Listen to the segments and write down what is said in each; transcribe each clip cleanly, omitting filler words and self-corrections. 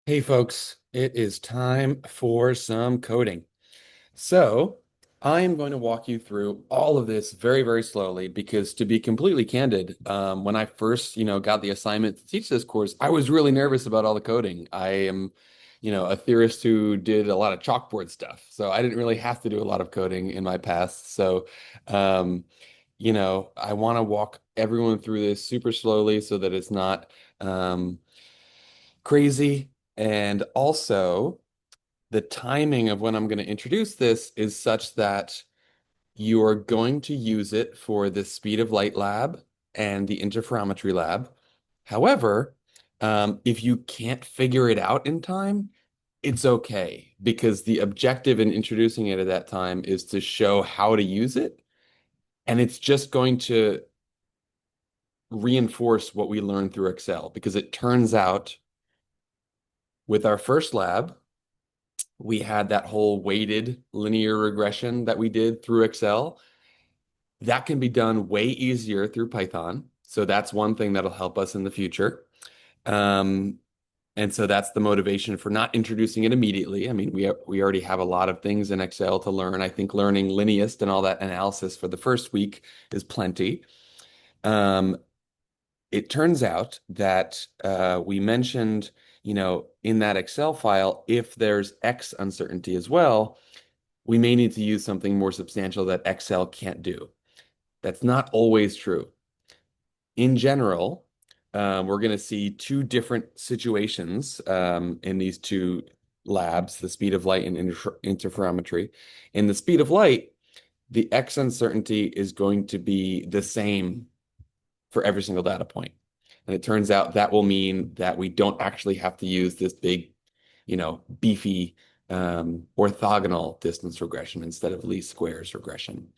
Hey folks, it is time for some coding. So I am going to walk you through all of this very, very slowly because to be completely candid, when I first, got the assignment to teach this course, I was really nervous about all the coding. I am, a theorist who did a lot of chalkboard stuff. So I didn't really have to do a lot of coding in my past. So, um, I want to walk everyone through this super slowly so that it's not, um, crazy. And also, the timing of when I'm going to introduce this is such that you are going to use it for the speed of light lab and the interferometry lab. However, if you can't figure it out in time, it's okay because the objective in introducing it at that time is to show how to use it. And it's just going to reinforce what we learned through Excel because it turns out with our first lab, we had that whole weighted linear regression that we did through Excel. That can be done way easier through Python. So that's one thing that'll help us in the future. Um, and so that's the motivation for not introducing it immediately. I mean, we already have a lot of things in Excel to learn. I think learning Lineast and all that analysis for the first week is plenty. Um, it turns out that we mentioned, in that Excel file, if there's X uncertainty as well, we may need to use something more substantial that Excel can't do. That's not always true. In general, we're going to see two different situations in these two labs, the speed of light and interferometry. In the speed of light, the X uncertainty is going to be the same for every single data point. And it turns out that will mean that we don't actually have to use this big, beefy orthogonal distance regression instead of least squares regression.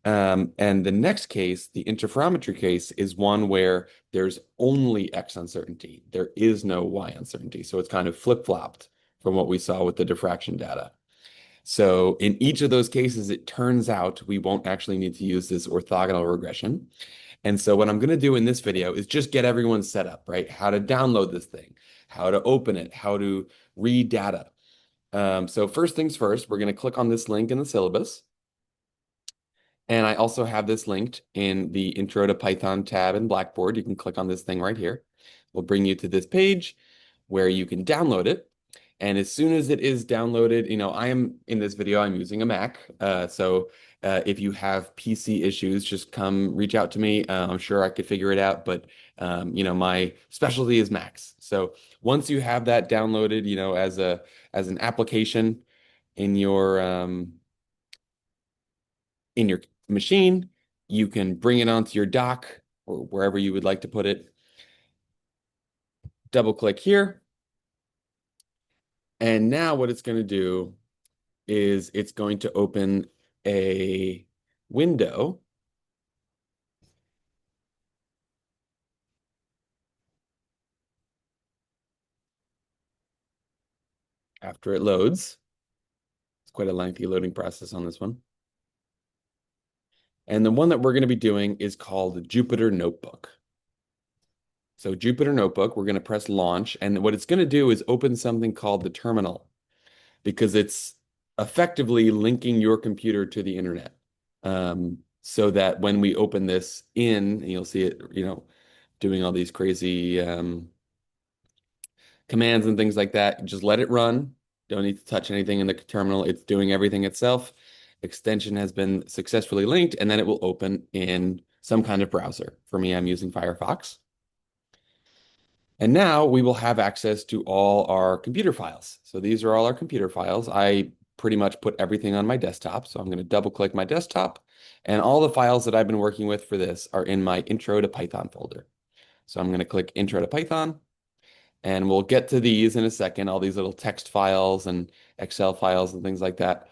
And the next case, the interferometry case, is one where there's only X uncertainty. There is no Y uncertainty. So it's kind of flip-flopped from what we saw with the diffraction data. So in each of those cases, it turns out we won't actually need to use this orthogonal regression. And so what I'm going to do in this video is just get everyone set up, right? How to download this thing, how to open it, how to read data. So first things first, we're going to click on this link in the syllabus. And I also have this linked in the Intro to Python tab in Blackboard. You can click on this thing right here. We'll bring you to this page where you can download it. And as soon as it is downloaded, I am in this video, I'm using a Mac. So if you have PC issues, just come reach out to me. I'm sure I could figure it out, but my specialty is Macs. So once you have that downloaded, as an application in your machine, you can bring it onto your dock or wherever you would like to put it. Double click here. And now what it's going to do is it's going to open a window after it loads. It's quite a lengthy loading process on this one. And the one that we're going to be doing is called Jupyter Notebook. So Jupyter Notebook, we're going to press launch. And what it's going to do is open something called the terminal because it's effectively linking your computer to the internet. So that when we open this in, and you'll see it, doing all these crazy commands and things like that. Just let it run. Don't need to touch anything in the terminal. It's doing everything itself. Extension has been successfully linked, and then it will open in some kind of browser. For me, I'm using Firefox. And now we will have access to all our computer files. So these are all our computer files. I pretty much put everything on my desktop. So I'm going to double click my desktop. And all the files that I've been working with for this are in my Intro to Python folder. So I'm going to click Intro to Python. And we'll get to these in a second, all these little text files and Excel files and things like that.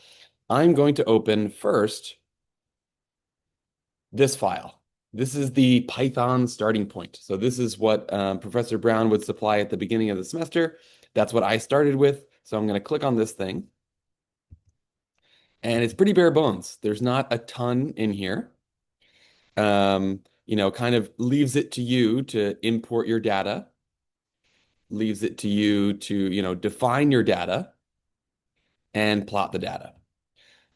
I'm going to open first this file. This is the Python starting point. So this is what Professor Brown would supply at the beginning of the semester. That's what I started with. So I'm going to click on this thing. And it's pretty bare bones. There's not a ton in here. Kind of leaves it to you to import your data. leaves it to you to, define your data and plot the data.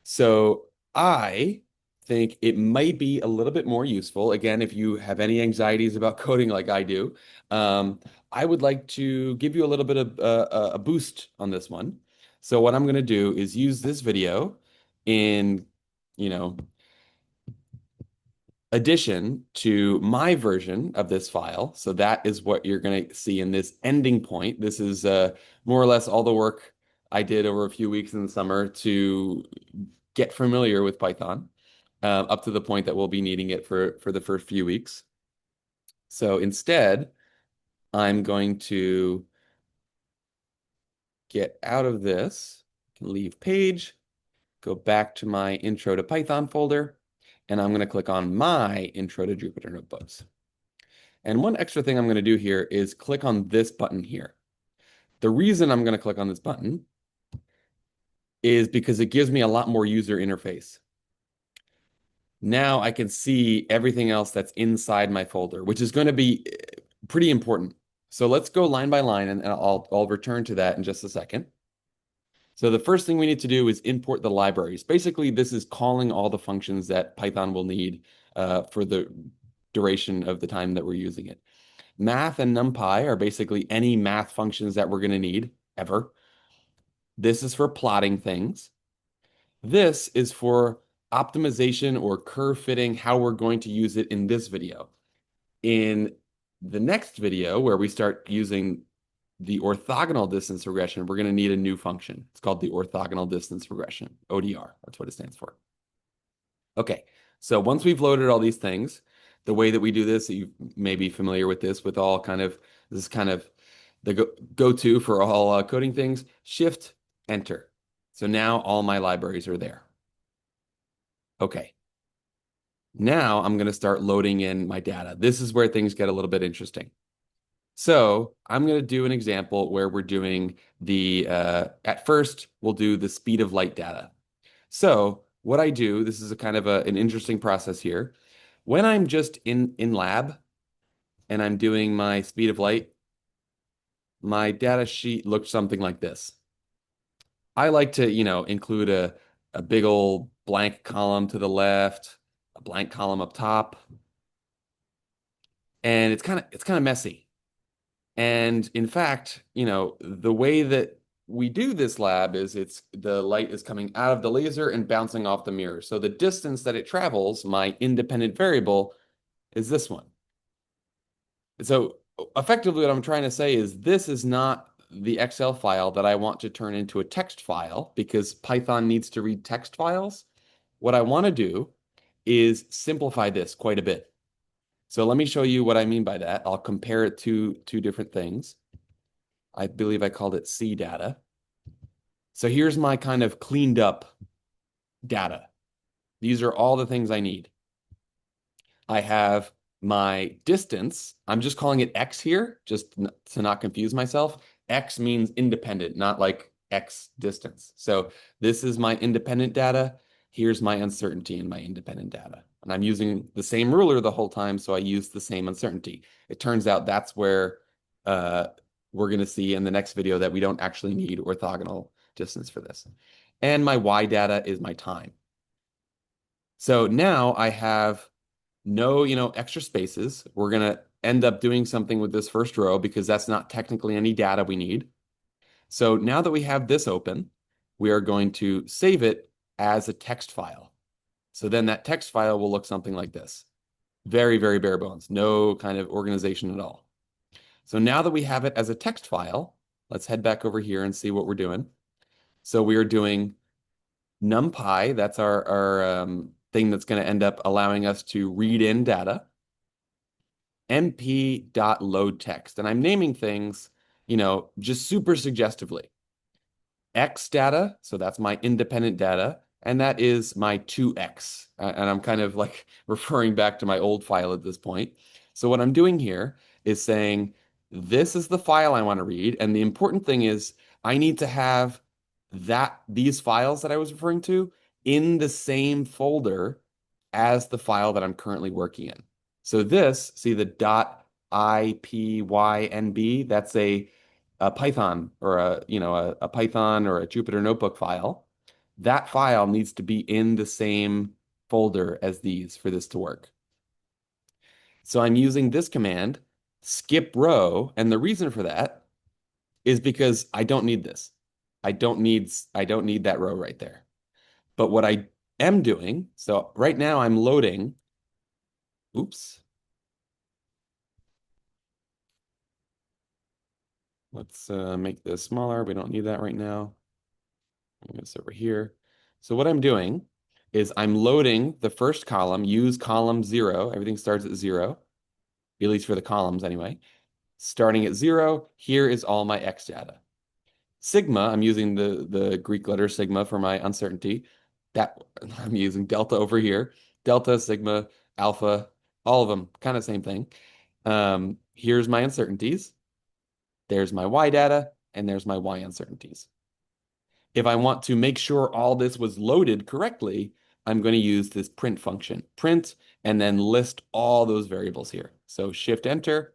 So I think it might be a little bit more useful. Again, if you have any anxieties about coding like I do, um, I would like to give you a little bit of a boost on this one. So what I'm going to do is use this video in, you know, addition to my version of this file. So that is what you're going to see in this ending point. This is more or less all the work I did over a few weeks in the summer to get familiar with Python, up to the point that we'll be needing it for the first few weeks. So instead, I'm going to get out of this, leave page, go back to my Intro to Python folder, and I'm going to click on my Intro to Jupyter Notebooks. And one extra thing I'm going to do here is click on this button here. The reason I'm going to click on this button is because it gives me a lot more user interface. Now I can see everything else that's inside my folder, which is going to be pretty important. So let's go line by line, and I'll return to that in just a second. So the first thing we need to do is import the libraries. Basically, this is calling all the functions that Python will need for the duration of the time that we're using it. Math and NumPy are basically any math functions that we're going to need ever. This is for plotting things. This is for optimization or curve fitting, how we're going to use it in this video. In the next video, where we start using the orthogonal distance regression, we're going to need a new function. It's called the orthogonal distance regression, ODR. That's what it stands for. Okay, so once we've loaded all these things, the way that we do this, you may be familiar with this, with all kind of, this is kind of the go-to for all coding things, Shift, Enter. So now all my libraries are there. Okay. Now I'm going to start loading in my data. This is where things get a little bit interesting. So I'm going to do an example where we're doing the, at first, we'll do the speed of light data. So what I do, this is a kind of an interesting process here. When I'm just in lab and I'm doing my speed of light, my data sheet looks something like this. I like to, include a big old blank column to the left, a blank column up top, and it's kind of messy. And in fact, the way that we do this lab is the light is coming out of the laser and bouncing off the mirror. So the distance that it travels, my independent variable, is this one. So effectively what I'm trying to say is this is not the Excel file that I want to turn into a text file because Python needs to read text files. What I want to do is simplify this quite a bit. So let me show you what I mean by that. I'll compare it to two different things. I believe I called it C data. So here's my kind of cleaned up data. These are all the things I need. I have my distance. I'm just calling it X here, just to not confuse myself. X means independent, not like X distance. So this is my independent data. Here's my uncertainty in my independent data. And I'm using the same ruler the whole time, so I use the same uncertainty. It turns out that's where we're going to see in the next video that we don't actually need orthogonal distance for this. And my Y data is my time. So now I have no, extra spaces. We're going to end up doing something with this first row because that's not technically any data we need. So now that we have this open, we are going to save it as a text file. So then that text file will look something like this. Very, very bare bones. No kind of organization at all. So now that we have it as a text file, let's head back over here and see what we're doing. So we are doing NumPy. That's our thing that's going to end up allowing us to read in data. mp.loadText. And I'm naming things, just super suggestively. X data, so that's my independent data, and that is my 2x. And I'm kind of like referring back to my old file at this point. So what I'm doing here is saying, this is the file I want to read. And the important thing is I need to have these files that I was referring to in the same folder as the file that I'm currently working in. So this, see the .ipynb, that's a a Python or a Python or a Jupyter notebook file, that file needs to be in the same folder as these for this to work. So I'm using this command, skip row, and the reason for that is because I don't need this. I don't need that row right there. But what I am doing, so right now I'm loading, oops, let's make this smaller. We don't need that right now. Move this over here. So what I'm doing is I'm loading the first column, use column 0. Everything starts at 0, at least for the columns anyway. Starting at 0, here is all my X data. Sigma, I'm using the Greek letter sigma for my uncertainty. That I'm using delta over here. Delta, sigma, alpha, all of them, kind of same thing. Here's my uncertainties. There's my Y data, and there's my Y uncertainties. If I want to make sure all this was loaded correctly, I'm going to use this print function. Print, and then list all those variables here. So Shift Enter,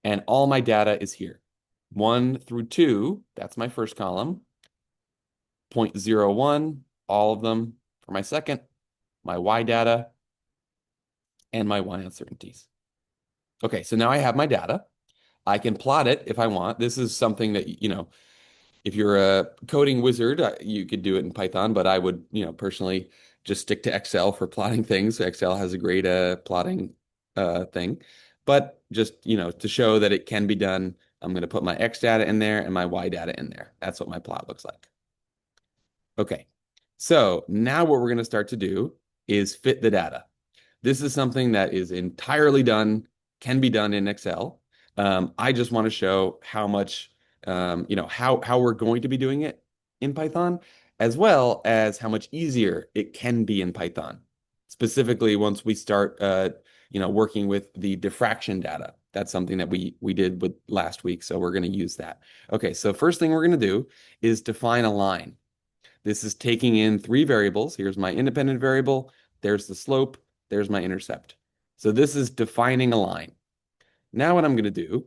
and all my data is here. 1 through 2, that's my first column. 0.01, all of them for my second, my Y data, and my Y uncertainties. Okay, so now I have my data. I can plot it if I want. This is something that, if you're a coding wizard, you could do it in Python, but I would, personally just stick to Excel for plotting things. Excel has a great plotting thing. But just, to show that it can be done, I'm going to put my X data in there and my Y data in there. That's what my plot looks like. Okay, so now what we're going to start to do is fit the data. This is something that is entirely done, can be done in Excel. I just want to show how much, how we're going to be doing it in Python, as well as how much easier it can be in Python. Specifically, once we start, working with the diffraction data. That's something that we did with last week, so we're going to use that. Okay, so first thing we're going to do is define a line. This is taking in 3 variables. Here's my independent variable. There's the slope. There's my intercept. So this is defining a line. Now what I'm going to do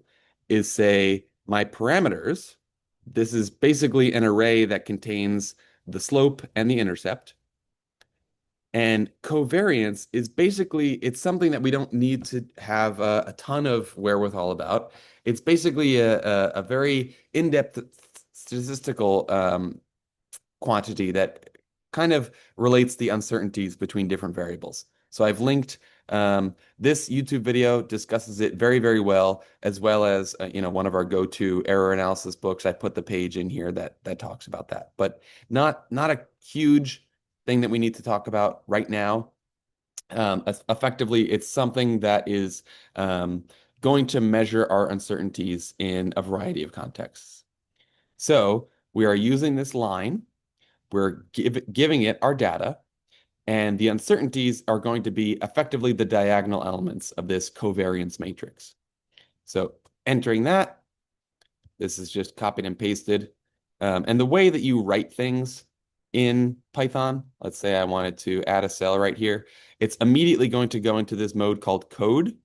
is say my parameters. This is basically an array that contains the slope and the intercept. And covariance is basically, it's something that we don't need to have a ton of wherewithal about. It's basically a very in-depth statistical quantity that kind of relates the uncertainties between different variables. So I've linked this YouTube video discusses it very, very well, as well as one of our go-to error analysis books. I put the page in here that talks about that, but not a huge thing that we need to talk about right now. Effectively, it's something that is going to measure our uncertainties in a variety of contexts. So we are using this line. We're giving it our data, and the uncertainties are going to be effectively the diagonal elements of this covariance matrix. So entering that, this is just copied and pasted. And the way that you write things in Python, let's say I wanted to add a cell right here, it's immediately going to go into this mode called code.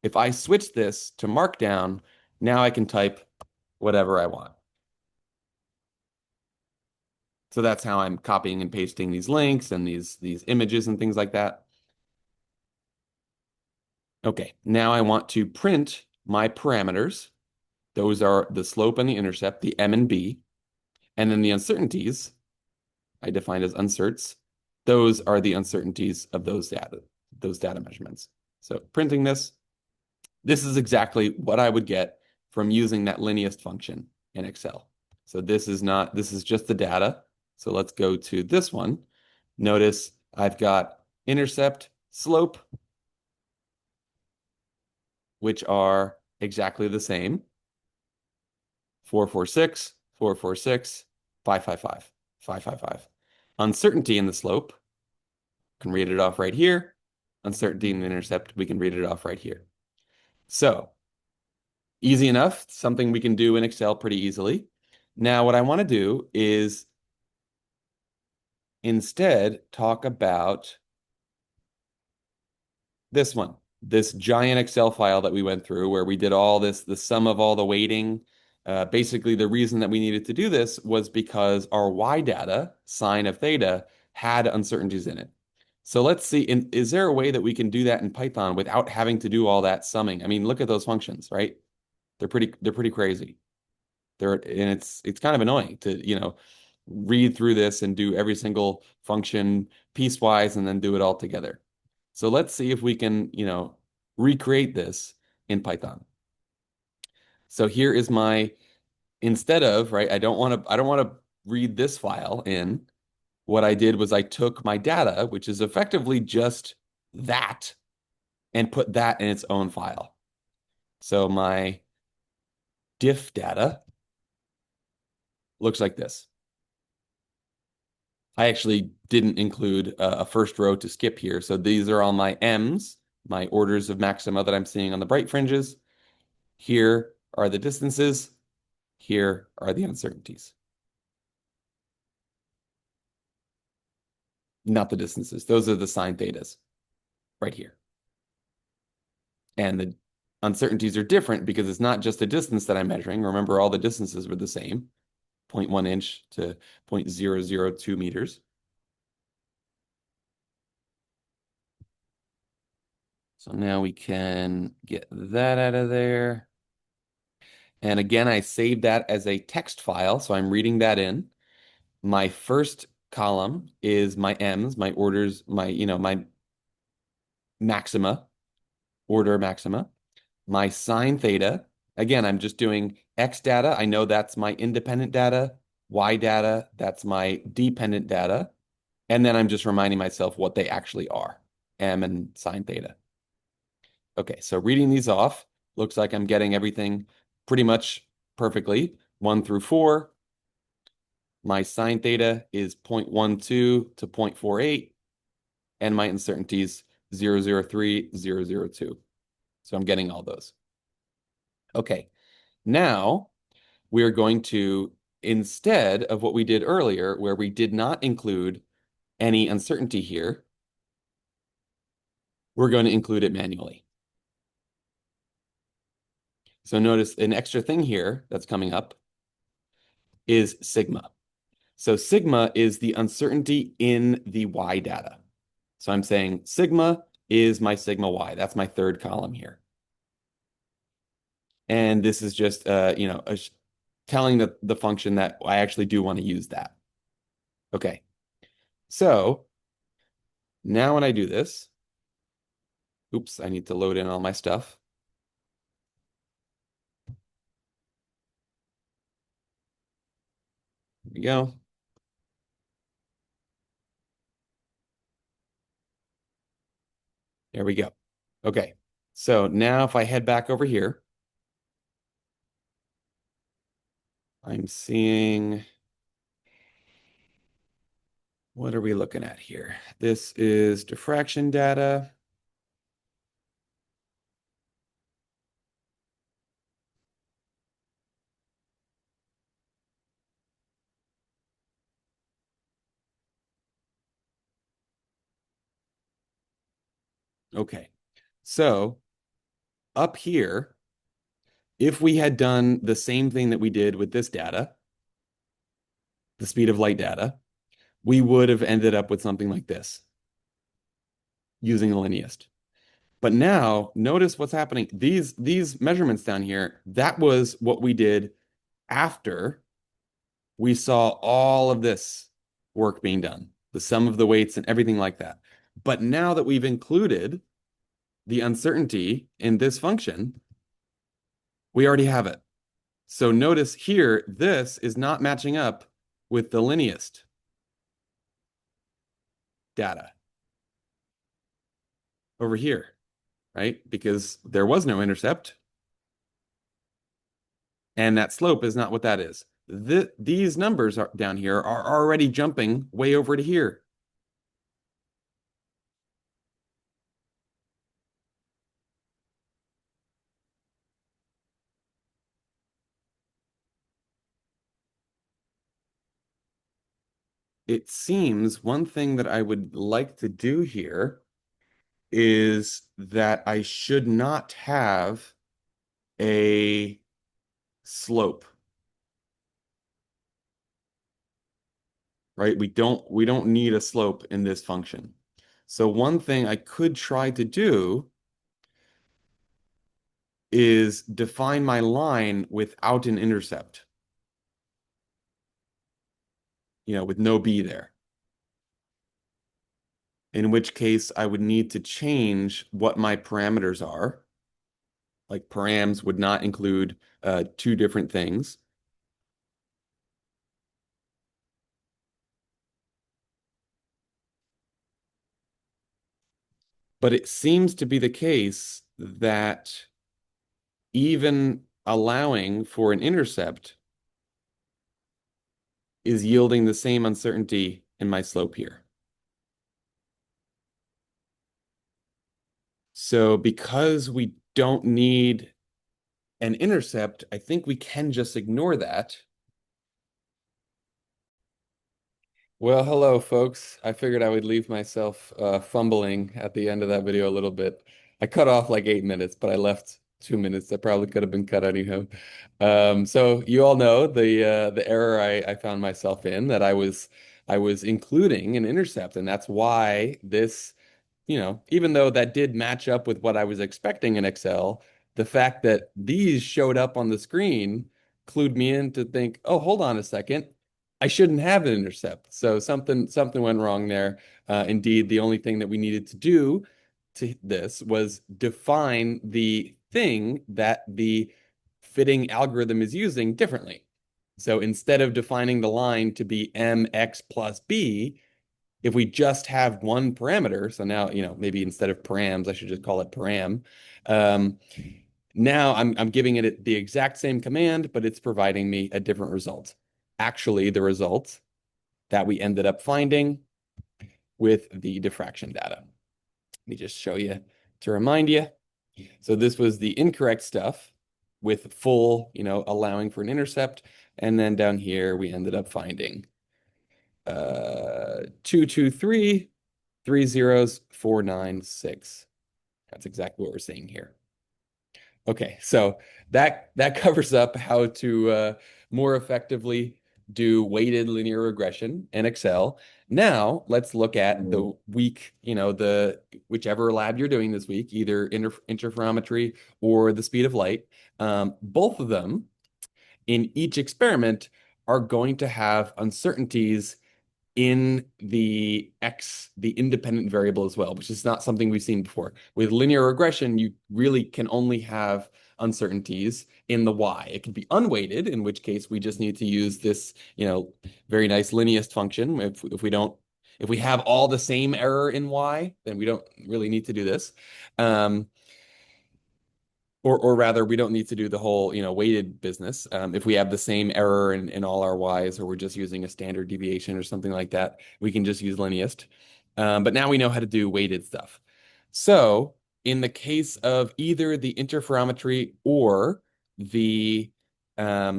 If I switch this to Markdown, now I can type whatever I want. So that's how I'm copying and pasting these links and these images and things like that. Okay, now I want to print my parameters. Those are the slope and the intercept, the M and B. And then the uncertainties, I defined as uncerts. Those are the uncertainties of those data measurements. So printing this is exactly what I would get from using that lineast function in Excel. So this is just the data. So let's go to this one. Notice I've got intercept, slope, which are exactly the same. 446, 446, 555, 555. Uncertainty in the slope, can read it off right here. Uncertainty in the intercept, we can read it off right here. So easy enough, something we can do in Excel pretty easily. Now what I want to do is instead talk about this one, this giant Excel file that we went through where we did all this, the sum of all the weighting Basically, the reason that we needed to do this was because our y data, sine of theta, had uncertainties in it. So let's see, is there a way that we can do that in Python without having to do all that summing? I mean, look at those functions, right? They're pretty crazy. And it's kind of annoying to, read through this and do every single function piecewise and then do it all together. So let's see if we can, recreate this in Python. So here is my instead of, right, I don't want to read this file in. What I did was I took my data, which is effectively just that, and put that in its own file. So my diff data looks like this. I actually didn't include a first row to skip here. So these are all my M's, my orders of maxima that I'm seeing on the bright fringes. Here are the distances. Here are the uncertainties. Not the distances. Those are the sine thetas right here. And the uncertainties are different because it's not just a distance that I'm measuring. Remember, all the distances were the same, 0.1 inch to 0.002 meters. So now we can get that out of there. And again, I saved that as a text file, so I'm reading that in. My first column is my M's, my orders, my maxima, order maxima. My sine theta, again, I'm just doing X data. I know that's my independent data. Y data, that's my dependent data. And then I'm just reminding myself what they actually are, M and sine theta. Okay, so reading these off, looks like I'm getting everything pretty much perfectly. 1 through 4. My sine theta is 0.12 to 0.48, and my uncertainties 0.003, 0.002. So I'm getting all those. Okay, now we're going to, instead of what we did earlier, where we did not include any uncertainty here, we're going to include it manually. So notice an extra thing here that's coming up is sigma. So sigma is the uncertainty in the y data. So I'm saying sigma is my sigma y. That's my third column here. And this is just, telling the function that I actually do want to use that. Okay. So now when I do this, oops, I need to load in all my stuff. Here we go. There we go. Okay. So now if I head back over here, I'm seeing, what are we looking at here? This is diffraction data. Okay. So up here, if we had done the same thing that we did with this data, the speed of light data, we would have ended up with something like this using the lineast. But now notice what's happening. These measurements down here, that was what we did after we saw all of this work being done, the sum of the weights and everything like that. But now that we've included the uncertainty in this function, we already have it. So notice here, this is not matching up with the lineast data over here, right? Because there was no intercept, and that slope is not what that is. These numbers are, down here are already jumping way over to here. It seems one thing that I would like to do here is that I should not have a slope right? We don't need a slope in this function. So one thing I could try to do is define my line without an intercept, with no b there. In which case I would need to change what my parameters are. Like params would not include two different things. But it seems to be the case that even allowing for an intercept is yielding the same uncertainty in my slope here. So because we don't need an intercept, I think we can just ignore that. Well, hello, folks. I figured I would leave myself fumbling at the end of that video a little bit. I cut off like 8 minutes, but I left 2 minutes that probably could have been cut anyhow. So you all know the error I found myself in, that I was including an intercept, and that's why this, even though that did match up with what I was expecting in Excel, the fact that these showed up on the screen clued me in to think, oh, hold on a second. I shouldn't have an intercept. So something went wrong there. Indeed, the only thing that we needed to do to this was define the thing that the fitting algorithm is using differently. So instead of defining the line to be mx plus b, if we just have one parameter, so now, maybe instead of params, I should just call it param. Um, Now I'm giving it the exact same command, but it's providing me a different result. Actually, the result that we ended up finding with the diffraction data. Let me just show you to remind you. So this was the incorrect stuff with full, allowing for an intercept. And then down here, we ended up finding 223, 3 zeros, 496. That's exactly what we're seeing here. Okay, so that covers up how to more effectively do weighted linear regression in Excel. Now let's look at the week, the whichever lab you're doing this week, either interferometry or the speed of light. Both of them in each experiment are going to have uncertainties in the independent variable as well, which is not something we've seen before. With linear regression, you really can only have uncertainties in the y. It could be unweighted, in which case we just need to use this, very nice lineast function. If we have all the same error in y, then we don't really need to do this. Or rather, we don't need to do the whole, weighted business. If we have the same error in all our y's, or we're just using a standard deviation or something like that, we can just use lineast. But now we know how to do weighted stuff. So in the case of either the interferometry or the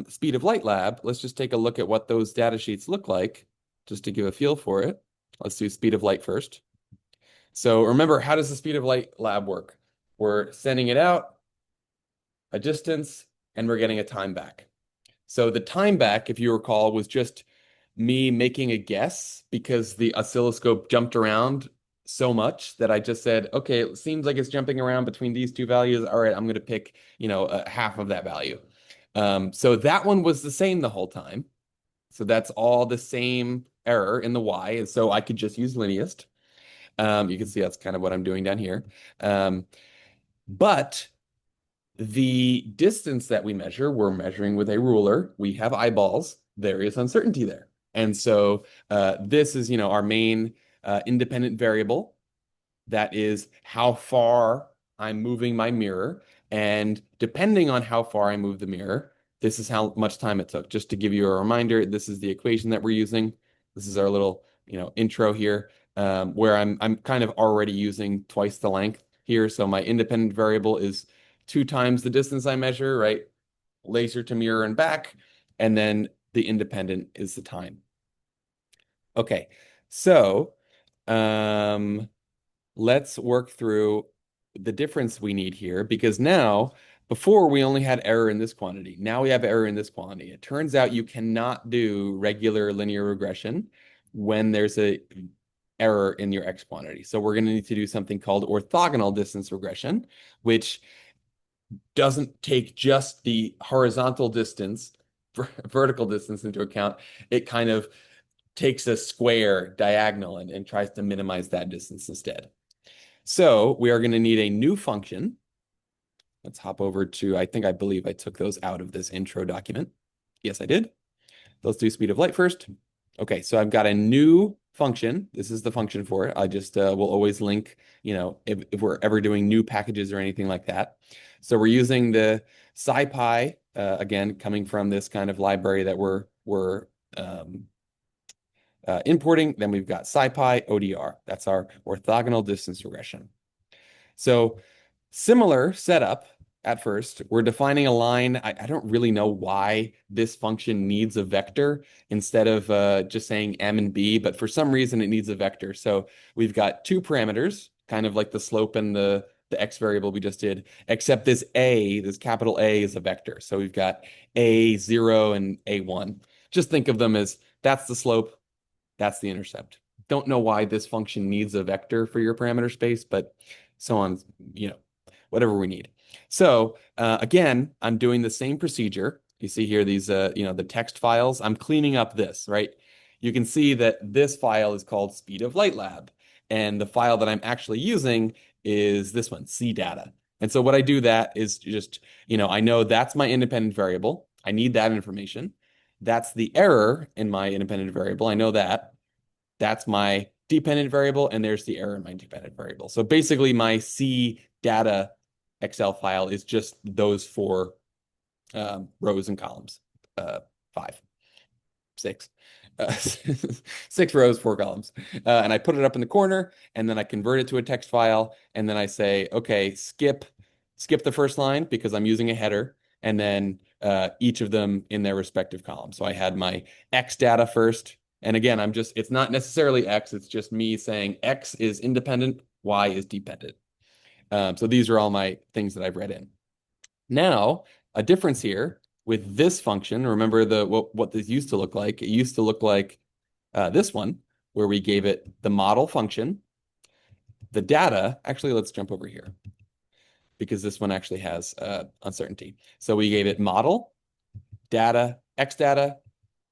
speed of light lab, let's just take a look at what those data sheets look like, just to give a feel for it. Let's do speed of light first. So remember, how does the speed of light lab work? We're sending it out a distance, and we're getting a time back. So the time back, if you recall, was just me making a guess because the oscilloscope jumped around so much that I just said, okay, it seems like it's jumping around between these two values. All right, I'm going to pick, half of that value. So that one was the same the whole time. So that's all the same error in the y. And so I could just use lineast. You can see that's kind of what I'm doing down here. But the distance that we measure, we're measuring with a ruler. We have eyeballs. There is uncertainty there. And so this is, our main independent variable. That is how far I'm moving my mirror. And depending on how far I move the mirror, this is how much time it took. Just to give you a reminder, this is the equation that we're using. This is our little, intro here, where I'm kind of already using twice the length here. So my independent variable is 2 times the distance I measure, right? Laser to mirror and back. And then the independent is the time. Okay, so let's work through the difference we need here, because now, before we only had error in this quantity. Now we have error in this quantity. It turns out you cannot do regular linear regression when there's a error in your X quantity. So we're going to need to do something called orthogonal distance regression, which doesn't take just the horizontal distance, vertical distance into account. It kind of takes a square diagonal and tries to minimize that distance instead. So we are going to need a new function. Let's hop over to, I believe I took those out of this intro document. Yes, I did. Let's do speed of light first. Okay, so I've got a new function. This is the function for it. I just will always link, if we're ever doing new packages or anything like that. So we're using the SciPy, again, coming from this kind of library that we're importing. Then we've got SciPy ODR. That's our orthogonal distance regression. So similar setup at first. We're defining a line. I don't really know why this function needs a vector instead of just saying m and b, but for some reason it needs a vector. So we've got two parameters, kind of like the slope and the x variable we just did, except this a, this capital A is a vector. So we've got a0 and a1. Just think of them as that's the slope, that's the intercept. Don't know why this function needs a vector for your parameter space, but so on, whatever we need. So again, I'm doing the same procedure. You see here these, the text files. I'm cleaning up this, right? You can see that this file is called Speed of Light Lab. And the file that I'm actually using is this one, CData. And so what I do that is just, I know that's my independent variable. I need that information. That's the error in my independent variable. I know that. That's my dependent variable, and there's the error in my dependent variable. So basically my C data Excel file is just those four rows and columns. Five, six. 6 rows, 4 columns. And I put it up in the corner, and then I convert it to a text file, and then I say, okay, skip the first line because I'm using a header, and then each of them in their respective columns. So I had my X data first, and again, it's not necessarily X, it's just me saying X is independent, Y is dependent. So these are all my things that I've read in. Now, a difference here with this function, remember what this used to look like? It used to look like this one, where we gave it the model function, the data. Actually, let's jump over here because this one actually has uncertainty. So we gave it model, data, X data,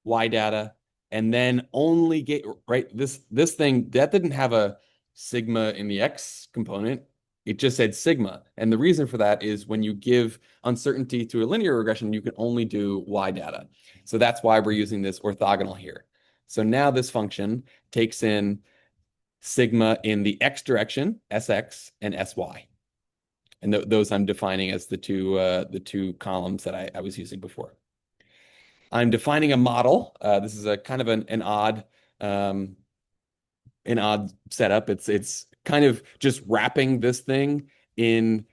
Y data, and then only get, right, this thing, that didn't have a sigma in the X component. It just said sigma. And the reason for that is when you give uncertainty to a linear regression, you can only do Y data. So that's why we're using this orthogonal here. So now this function takes in sigma in the X direction, SX, and SY. And those I'm defining as the two columns that I was using before. I'm defining a model. This is a kind of an odd setup. It's kind of just wrapping this thing in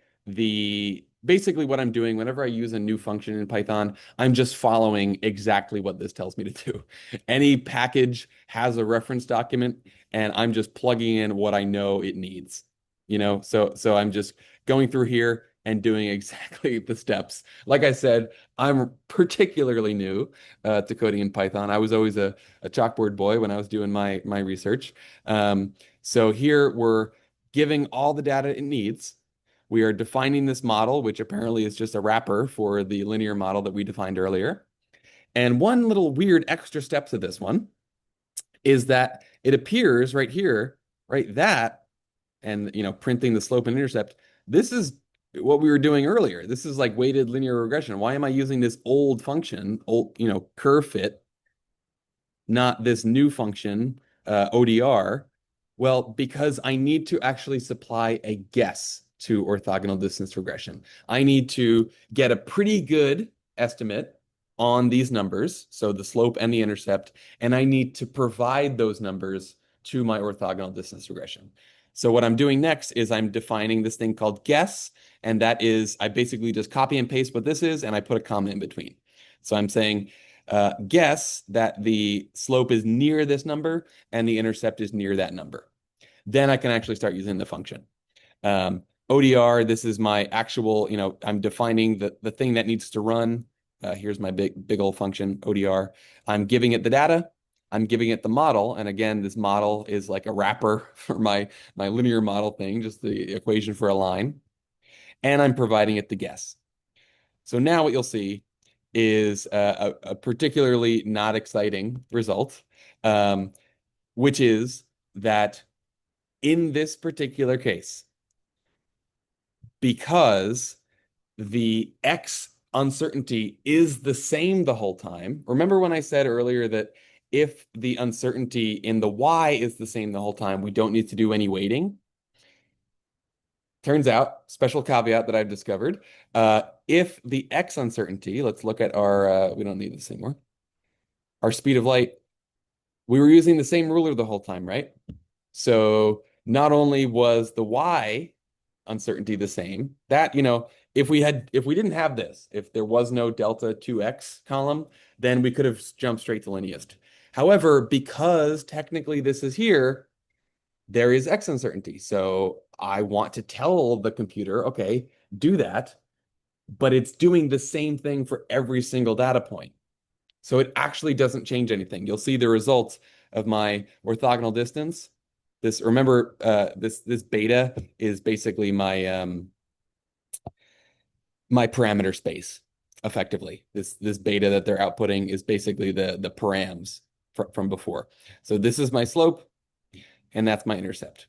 basically what I'm doing whenever I use a new function in Python, I'm just following exactly what this tells me to do. Any package has a reference document, and I'm just plugging in what I know it needs. So I'm just going through here and doing exactly the steps. Like I said, I'm particularly new to coding in Python. I was always a chalkboard boy when I was doing my research. So here we're giving all the data it needs. We are defining this model, which apparently is just a wrapper for the linear model that we defined earlier. And one little weird extra step to this one is that it appears right here, right, and printing the slope and intercept, this is what we were doing earlier. This is like weighted linear regression. Why am I using this old function, curve fit, not this new function, ODR? Well, because I need to actually supply a guess to orthogonal distance regression. I need to get a pretty good estimate on these numbers, so the slope and the intercept, and I need to provide those numbers to my orthogonal distance regression. So what I'm doing next is I'm defining this thing called guess, and that is I basically just copy and paste what this is, and I put a comma in between. So I'm saying guess that the slope is near this number and the intercept is near that number. Then I can actually start using the function. ODR, this is my actual, I'm defining the thing that needs to run. Here's my big old function, ODR. I'm giving it the data, I'm giving it the model. And again, this model is like a wrapper for my linear model thing, just the equation for a line. And I'm providing it the guess. So now what you'll see is a particularly not exciting result, um, which is that in this particular case, because the X uncertainty is the same the whole time. Remember when I said earlier that if the uncertainty in the Y is the same the whole time, we don't need to do any weighting? Turns out, special caveat that I've discovered, if the X uncertainty, let's look at our, we don't need this anymore, our speed of light, we were using the same ruler the whole time, right? So not only was the Y uncertainty the same, that, if we didn't have this, if there was no delta 2x column, then we could have jumped straight to lineast. However, because technically this is here, there is X uncertainty. So I want to tell the computer, okay, do that, but it's doing the same thing for every single data point. So it actually doesn't change anything. You'll see the results of my orthogonal distance. This, remember, this beta is basically my parameter space, effectively. This beta that they're outputting is basically the params from before. So this is my slope, and that's my intercept,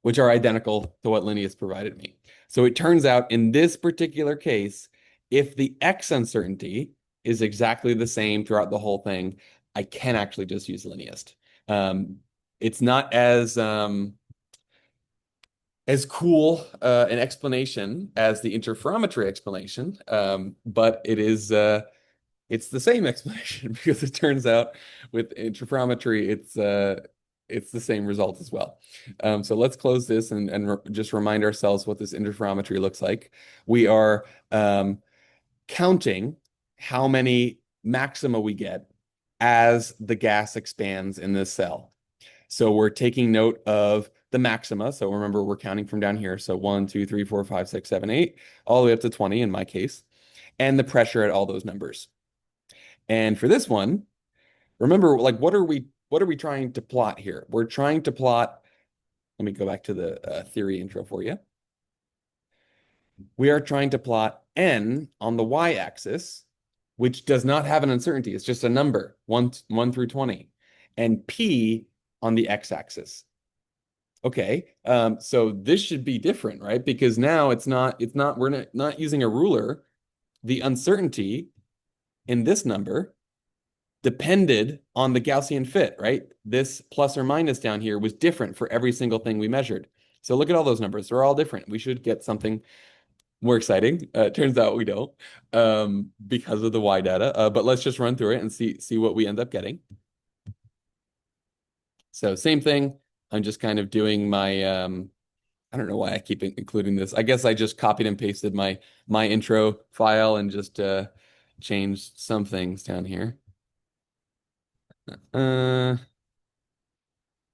which are identical to what Linnaeus provided me. So it turns out in this particular case, if the X uncertainty is exactly the same throughout the whole thing, I can actually just use Linnaeus. It's not as cool an explanation as the interferometry explanation, but it's the same explanation because it turns out with interferometry it's the same result as well. So let's close this and just remind ourselves what this interferometry looks like. We are counting how many maxima we get as the gas expands in this cell. So we're taking note of the maxima. So remember, we're counting from down here. So 1, 2, 3, 4, 5, 6, 7, 8, all the way up to 20 in my case, and the pressure at all those numbers. And for this one, remember, like, what are we trying to plot here? We're trying to plot, let me go back to the theory intro for you. We are trying to plot n on the y-axis, which does not have an uncertainty. It's just a number, 1 through 20, and p on the x-axis. Okay, so this should be different, right? Because now we're not using a ruler. The uncertainty in this number depended on the Gaussian fit, right? This plus or minus down here was different for every single thing we measured. So look at all those numbers. They're all different. We should get something more exciting. It turns out we don't because of the Y data. But let's just run through it and see what we end up getting. So same thing. I'm just kind of doing my I don't know why I keep including this. I guess I just copied and pasted my intro file and just changed some things down here. Uh,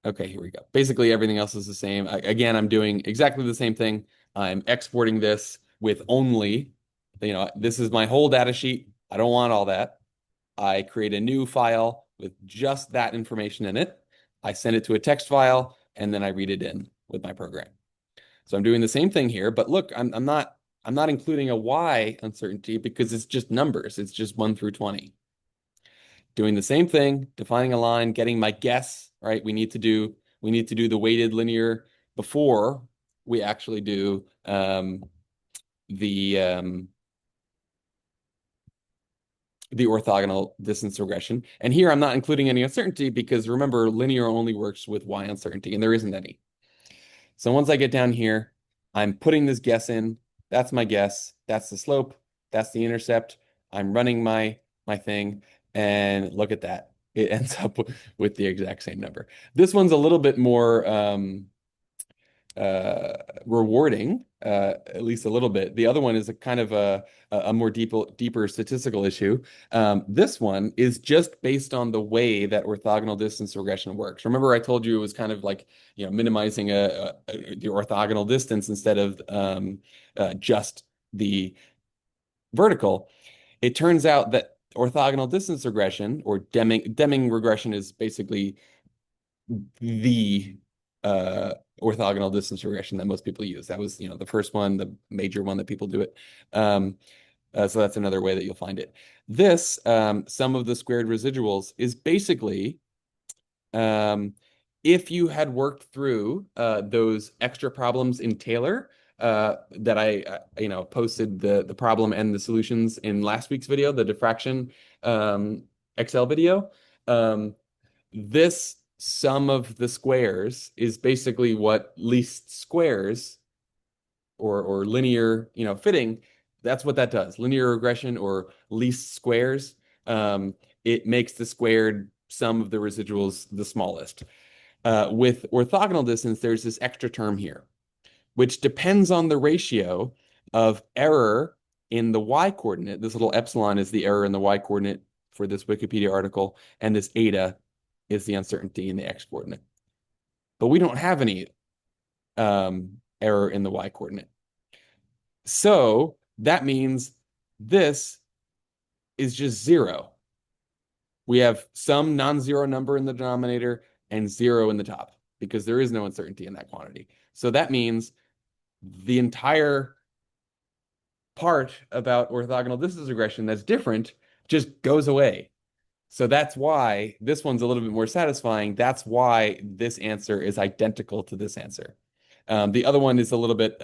okay, here we go. Basically, everything else is the same. Again, I'm doing exactly the same thing. I'm exporting this with only, this is my whole data sheet. I don't want all that. I create a new file with just that information in it. I send it to a text file, and then I read it in with my program. So I'm doing the same thing here, but look, I'm not including a Y uncertainty because it's just numbers. It's just 1 through 20. Doing the same thing, defining a line, getting my guess, right? We need to do the weighted linear before we actually do the orthogonal distance regression. And here I'm not including any uncertainty because remember, linear only works with Y uncertainty, and there isn't any. So once I get down here, I'm putting this guess in. That's my guess. That's the slope. That's the intercept. I'm running my thing, and look at that. It ends up with the exact same number. This one's a little bit more rewarding, at least a little bit. The other one is a kind of a more deeper statistical issue. This one is just based on the way that orthogonal distance regression works. Remember, I told you it was kind of like minimizing the orthogonal distance instead of just the vertical. It turns out that orthogonal distance regression or Deming regression is basically the uh, orthogonal distance regression that most people use. That was, the first one, the major one that people do it. Um, so that's another way that you'll find it. This sum of the squared residuals is basically um, if you had worked through those extra problems in Taylor that I posted the problem and the solutions in last week's video, the diffraction Excel video. Um, this sum of the squares is basically what least squares or linear, fitting, that's what that does. Linear regression or least squares, it makes the squared sum of the residuals the smallest. With orthogonal distance, there's this extra term here, which depends on the ratio of error in the y coordinate. This little epsilon is the error in the y coordinate for this Wikipedia article, and this eta is the uncertainty in the x coordinate. But we don't have any error in the y coordinate. So that means this is just zero. We have some non-zero number in the denominator and zero in the top because there is no uncertainty in that quantity. So that means the entire part about orthogonal distance regression that's different just goes away. So that's why this one's a little bit more satisfying. That's why this answer is identical to this answer. The other one is a little bit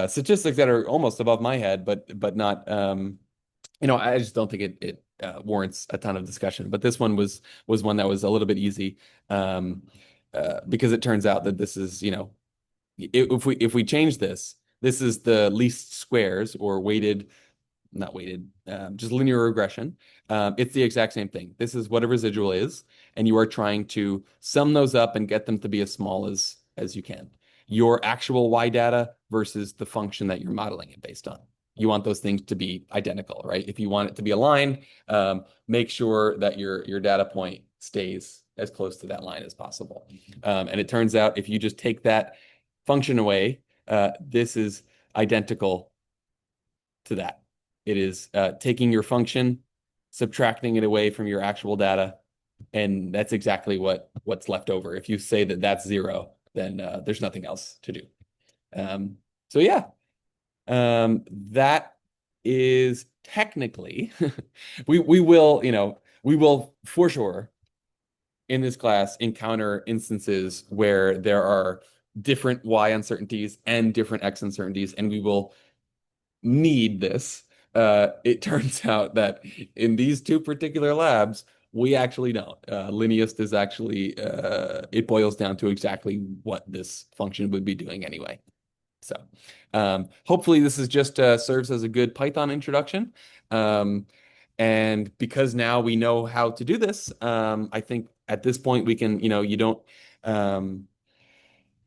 statistics that are almost above my head, but not. I just don't think it warrants a ton of discussion. But this one was one that was a little bit easy because it turns out that this is, if we change this, this is the least squares or weighted, not weighted, just linear regression. It's the exact same thing. This is what a residual is, and you are trying to sum those up and get them to be as small as you can. Your actual y data versus the function that you're modeling it based on. You want those things to be identical, right? If you want it to be a line, make sure that your data point stays as close to that line as possible. And it turns out if you just take that function away, this is identical to that. It is taking your function, subtracting it away from your actual data, and that's exactly what's left over. If you say that that's zero, then there's nothing else to do. So yeah, that is technically we will for sure in this class encounter instances where there are different y uncertainties and different x uncertainties, and we will need this. It turns out that in these two particular labs, we actually don't. Lineast is actually, it boils down to exactly what this function would be doing anyway. So hopefully this is just serves as a good Python introduction. And because now we know how to do this, I think at this point we can, you don't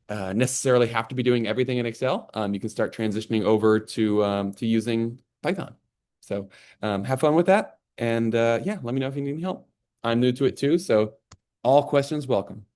necessarily have to be doing everything in Excel. You can start transitioning over to using Python. So have fun with that. And yeah, let me know if you need any help. I'm new to it too, so all questions welcome.